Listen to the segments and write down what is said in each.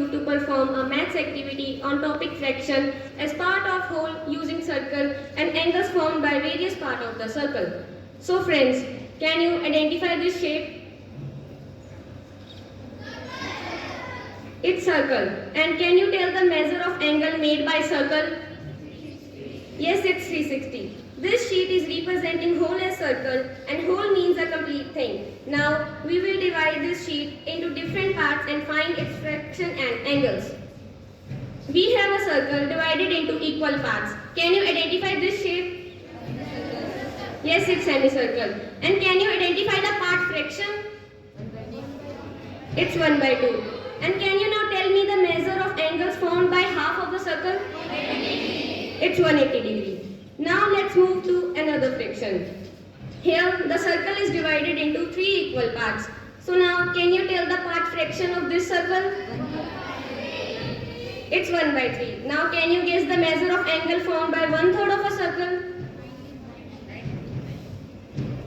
you to perform a maths activity on topic fraction as part of whole using circle and angles formed by various parts of the circle. So friends, can you identify this shape? It's circle. And can you tell the measure of angle made by circle? Yes, it's 360. This sheet is representing whole as circle and whole means a complete thing. Now we will divide this sheet into different parts and find its fraction and angles. We have a circle divided into equal parts. Can you identify this shape? Yes, it's semicircle. And can you identify the part fraction? It's 1 by 2. And can you now tell me the measure of angles formed by half of the circle? It's 180 degree. Now let's move to another fraction. Here the circle is divided into 3 equal parts. So now can you tell the part fraction of this circle? It's 1 by 3. Now can you guess the measure of angle formed by 1/3 of a circle?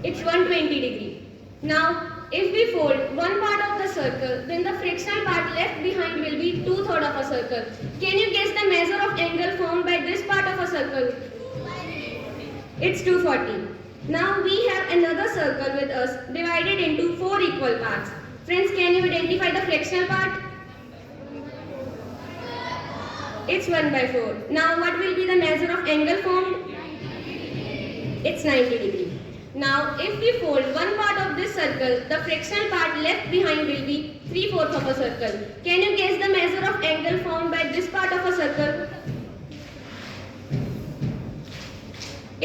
It's 120 degree. Now if we fold one part of the circle, then the fractional part left behind will be 2/3 of a circle. Can you guess the measure of angle formed by this part of a circle? It's 240. Now we have another circle with us divided into 4 equal parts. Friends, can you identify the fractional part? It's 1 by 4. Now what will be the measure of angle formed? It's 90 degree. Now if we fold one part of this circle, the fractional part left behind will be 3/4 of a circle. Can you guess the measure of angle formed by this part of a circle?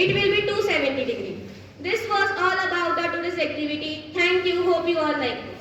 It will be 270 degree. This was all about the today's activity. Thank you. Hope you all like it.